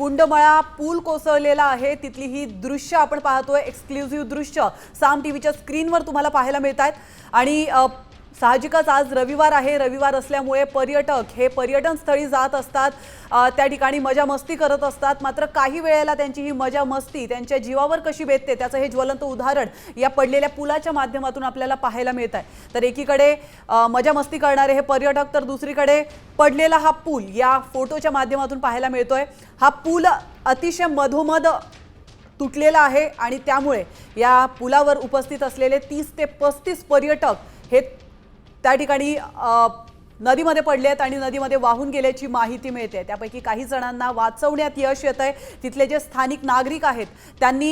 कुंडमळा पूल कोसळलेला आहे, तिथली ही दृश्य आपण पाहतोय, एक्सक्लुझिव्ह दृश्य साम टीव्हीच्या स्क्रीनवर तुम्हाला पाहायला मिळतात। आणि साहजिकच आज रविवार आहे, रविवार असल्यामुळे पर्यटक हे पर्यटन स्थळी जात असतात, त्या ठिकाणी मजा मस्ती करत असतात। मात्र काही वेळेला त्यांची ही मजा मस्ती त्यांच्या जीवावर कशी बेतते त्याचं हे ज्वलंत उदाहरण या पडलेल्या पुलाच्या माध्यमातून आपल्याला पाहायला मिळत आहे। तर एकीकडे मजा मस्ती करणारे हे पर्यटक, तर दुसरीकडे पडलेला हा पूल या फोटोच्या माध्यमातून पाहायला मिळतोय। हा पूल अतिशय मधोमध तुटलेला आहे आणि त्यामुळे या पुलावर उपस्थित असलेले 30 ते 35 पर्यटक हे त्या ठिकाणी नदीमध्ये पडलेत आणि नदीमध्ये वाहून गेल्याची माहिती मिळते। त्यापैकी काही जणांना वाचवण्यात यश येतंय। तिथले जे स्थानिक नागरिक आहेत त्यांनी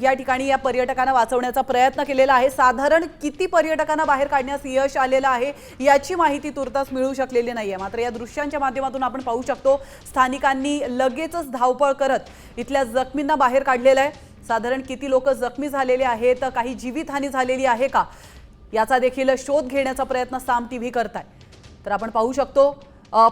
या ठिकाणी या पर्यटकांना वाचवण्याचा प्रयत्न केलेला आहे। साधारण किती पर्यटकांना बाहेर काढण्यास यश आलेलं आहे याची माहिती तुर्तास मिळू शकलेली नाहीये। मात्र या दृश्यांच्या माध्यमातून आपण पाहू शकतो स्थानिकांनी लगेचच धावपळ करत इथल्या जखमींना बाहेर काढलेलं आहे। साधारण किती लोक जखमी झालेले आहेत, काही जीवितहानी झालेली आहे का याचा देखील शोध घेण्याचा प्रयत्न साम टीव्ही करताय। तर आपण पाहू शकतो,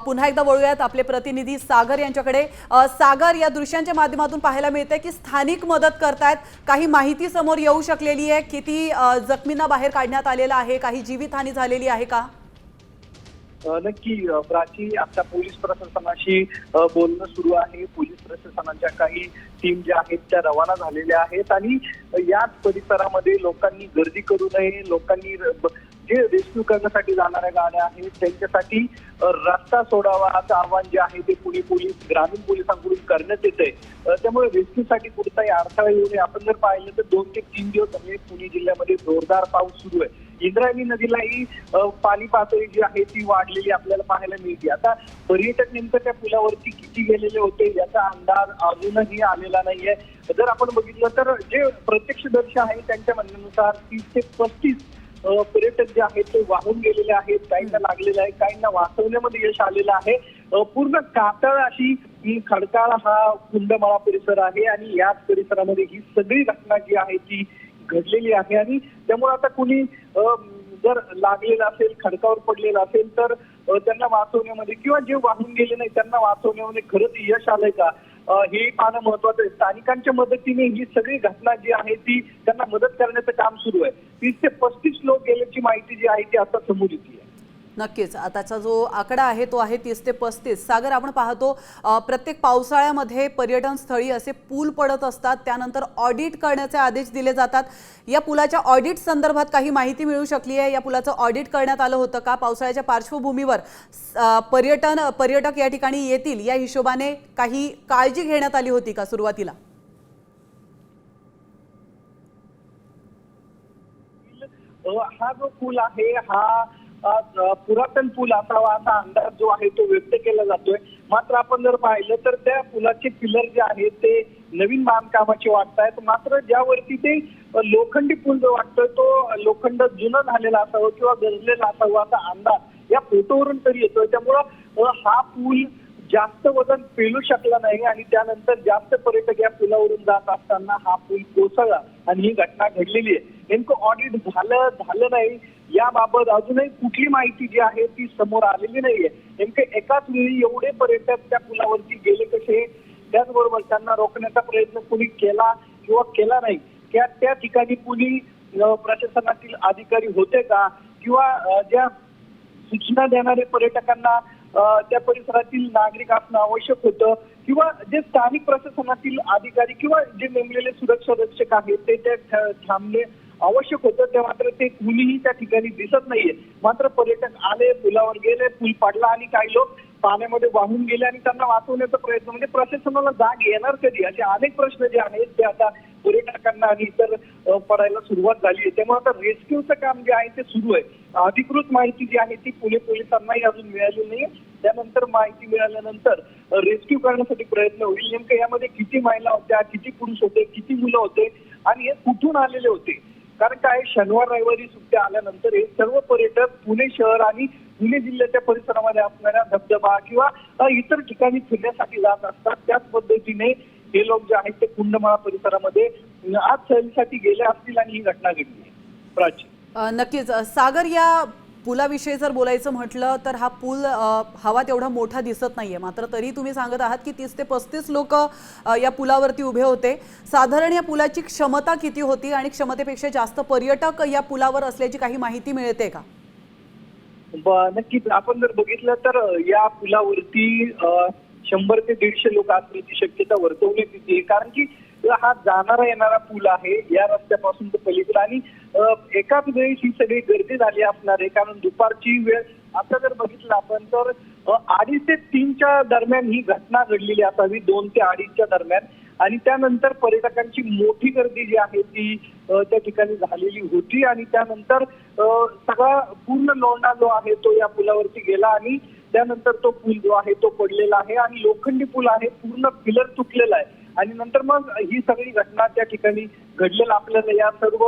पुन्हा एकदा वळूयात आपले प्रतिनिधी सागर यांच्याकडे। सागर, या दृश्यांच्या माध्यमातून पाहायला मिळते की स्थानिक मदत करतायत, काही माहिती समोर येऊ शकलेली आहे, किती जखमींना बाहेर काढण्यात आलेलं आहे, काही जीवितहानी झालेली आहे का? नक्की प्राची, आता पोलीस प्रशासनाशी बोलणं सुरू आहे। पोलीस प्रशासनाच्या काही टीम ज्या आहेत त्या रवाना झालेल्या आहेत आणि याच परिसरामध्ये लोकांनी गर्दी करू नये, लोकांनी जे रेस्क्यू करण्यासाठी जाणाऱ्या गाड्या आहेत त्यांच्यासाठी रस्ता सोडावा असं आवाहन जे आहे ते पुणे पोलीस, ग्रामीण पोलिसांकडून करण्यात येत आहे। त्यामुळे रेस्क्यूसाठी कुठलाही अडथळा येऊ नये। आपण जर पाहिलं तर 2 ते 3 दिवस पुणे जिल्ह्यामध्ये जोरदार पाऊस सुरू आहे। इंद्रायणी नदीलाही पाणी पातळी जी आहे ती वाढलेली आपल्याला पाहायला मिळते। आता पर्यटक नेमकं त्या पुलावरती किती गेलेले होते याचा अंदाज अजूनही आलेला नाहीये। जर आपण बघितलं तर जे प्रत्यक्षदर्शी आहे त्यांच्या म्हणण्यानुसार 30 ते 35 पर्यटक जे आहेत ते वाहून गेलेले आहेत, काहींना लागलेलं आहे, काहींना वाचवण्यामध्ये यश आलेलं आहे। पूर्ण कातळ अशी खडकाळ हा कुंडमळा परिसर आहे आणि याच परिसरामध्ये ही सगळी घटना जी आहे ती घडलेली आहे आणि त्यामुळे आता कुणी जर लागलेलं असेल, खडकावर पडलेलं असेल तर त्यांना वाचवण्यामध्ये किंवा जे वाहून गेले नाही त्यांना वाचवण्यामध्ये खरंच यश आलंय का हे पाहणं महत्वाचं आहे। स्थानिकांच्या मदतीने ही सगळी घटना जी आहे ती त्यांना मदत करण्याचं काम सुरू आहे। 30 ते 35 लोक गेल्याची माहिती जी आहे ती आता समोर येते। नक्कीच आताचा जो आकडा आहे तो आहे 30 ते 35। सागर, आपण पाहतो प्रत्येक पावसाळ्यामध्ये पर्यटन स्थळी असे पूल पडत असतात, त्यानंतर ऑडिट करण्याचे आदेश दिले जातात। या पुलाच्या ऑडिट संदर्भात काही माहिती मिळू शकली आहे? या पुलाचं ऑडिट करण्यात आलं होतं का? पावसाळ्याच्या पार्श्वभूमीवर पर्यटक या ठिकाणी येतील या हिशोबाने काही काळजी घेण्यात आली होती का सुरुवातीला? हा जो पूल आहे हा पुरातन पूल असावा असा अंदाज जो आहे तो व्यक्त केला जातोय। मात्र आपण जर पाहिलं तर त्या पुलाचे पिलर जे आहेत ते नवीन बांधकामाचे वाटतायत। मात्र ज्यावरती ते लोखंडी पूल जो वाटतोय तो लोखंड जुनं झालेला असावं किंवा गरजलेला असावा असा अंदाज या फोटोवरून तरी येतोय। त्यामुळं हा पूल जास्त वजन पेलू शकला नाही आणि त्यानंतर जास्त पर्यटक या पुलावरून जात असताना हा पूल कोसळला आणि ही घटना घडलेली आहे। नेमकं ऑडिट झालं नाही याबाबत अजूनही कुठली माहिती जी आहे ती समोर आलेली नाहीये। नेमकं एकाच वेळी एवढे पर्यटक त्या पुलावरती गेले कसे, त्याचबरोबर त्यांना रोखण्याचा प्रयत्न कुणी केला किंवा केला नाही, त्या ठिकाणी कुणी प्रशासनातील अधिकारी होते का किंवा ज्या सूचना देणारे पर्यटकांना त्या परिसरातील नागरिक असणं आवश्यक होतं किंवा जे स्थानिक प्रशासनातील अधिकारी किंवा जे नेमलेले सुरक्षा रक्षक आहेत ते त्या थांबणे आवश्यक होतं, ते मात्र ते कुणीही त्या ठिकाणी दिसत नाहीये। मात्र पर्यटक आले, पुलावर गेले, पूल पडला आणि काही लोक पाण्यामध्ये वाहून गेले आणि त्यांना वाचवण्याचा प्रयत्न, म्हणजे प्रशासनाला जाग येणार कधी असे अनेक प्रश्न जे आहेत ते आता पर्यटकांना आणि इतर पडायला सुरुवात झाली आहे। त्यामुळे आता रेस्क्यूचं काम जे आहे ते सुरू आहे। अधिकृत माहिती जी आहे ती पुणे पोलिसांनाही अजून मिळाली नाही। त्यानंतर माहिती मिळाल्यानंतर रेस्क्यू करण्यासाठी प्रयत्न होईल। नेमकं यामध्ये किती महिला होत्या, किती पुरुष होते, किती मुलं होते आणि हे कुठून आलेले होते, कारण काय शनिवार रविवारी सुट्ट्या आल्यानंतर हे सर्व पर्यटक पुणे शहर आणि पुणे जिल्ह्याच्या परिसरामध्ये असणाऱ्या धबधबा किंवा इतर ठिकाणी फिरण्यासाठी जात असतात। त्याच पद्धतीने हे लोक जे आहेत ते कुंडमळा परिसरामध्ये आज सहलीसाठी गेले असतील आणि ही घटना घडली। प्राची, नक्कीच सागर, या पुलाविषयी जर बोलायचं म्हटलं तर हा पूल हवा तेवढा मोठा दिसत नाहीये, मात्र तरी तुम्ही सांगत आहात की 30 ते 35 लोक या पुलावरती उभे होते. साधारण या पुलाची क्षमता किती होती आणि क्षमतेपेक्षा जास्त पर्यटक या पुलावर असल्याची काही माहिती मिळते का? नक्कीच आपण जर बघितलं तर या पुलावरती 100 ते 150 लोक असण्याची शक्यता वर्तवण्यात येते, कारण की हा जाणारा येणारा पूल आहे या रस्त्यापासून तर पलीकडे, आणि एकाच वेळी ही सगळी गर्दी झाली असणार आहे, कारण दुपारची वेळ आता जर बघितलं आपण तर 2:30 ते 3च्या दरम्यान ही घटना घडलेली असावी, 2 ते 2:30च्या दरम्यान. आणि त्यानंतर पर्यटकांची मोठी गर्दी जी आहे ती त्या ठिकाणी झालेली होती, आणि त्यानंतर सगळा पूर्ण लोंढा जो आहे तो या पुलावरती गेला, आणि त्यानंतर तो पूल जो आहे तो पडलेला आहे, आणि लोखंडी पूल आहे, पूर्ण पिलर तुटलेला आहे. आणि नंतर मग ही सगळी घटना त्या ठिकाणी घडलेला आपल्याला या सर्व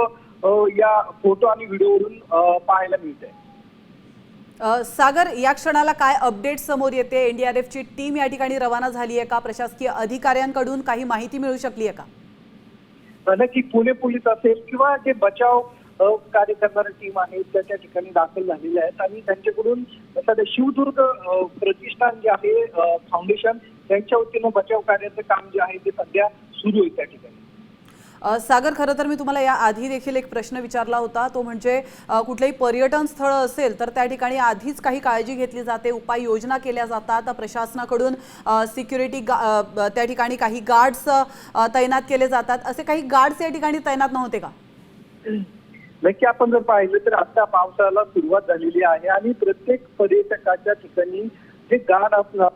या फोटो आणि व्हिडिओवरून पाहायला मिळते. सागर, या क्षणाला काय अपडेट समोर येते? एनडीआरएफची टीम या ठिकाणी रवाना झाली आहे का? प्रशासकीय अधिकाऱ्यांकडून काही माहिती मिळू शकली आहे का? नक्की पुणे पोलीस असेल किंवा जे बचाव कार्य करणारी टीम आहे त्या ठिकाणी दाखल झालेल्या आहेत, आणि त्यांच्याकडून सध्या शिवदुर्ग प्रतिष्ठान जे आहे फाउंडेशन त्यांच्या वतीनं बचाव कार्याचं काम जे आहे ते सध्या सुरू आहे त्या ठिकाणी. सागर, खरं तर मी तुम्हाला या आधी देखील एक प्रश्न विचारला होता, तो म्हणजे कुठलेही पर्यटन स्थळ असेल तर त्या ठिकाणी आधीच काही काळजी घेतली जाते, उपाययोजना केल्या जातात, प्रशासनाकडून सिक्युरिटी त्या ठिकाणी काही गार्ड्स तैनात केले जातात, असे काही गार्ड्स या ठिकाणी तैनात नव्हते का? नक्की आपण जर पाहिलं तर आता पावसाला सुरुवात झालेली आहे, आणि प्रत्येक पर्यटकाच्या ठिकाणी जे गार्ड असणार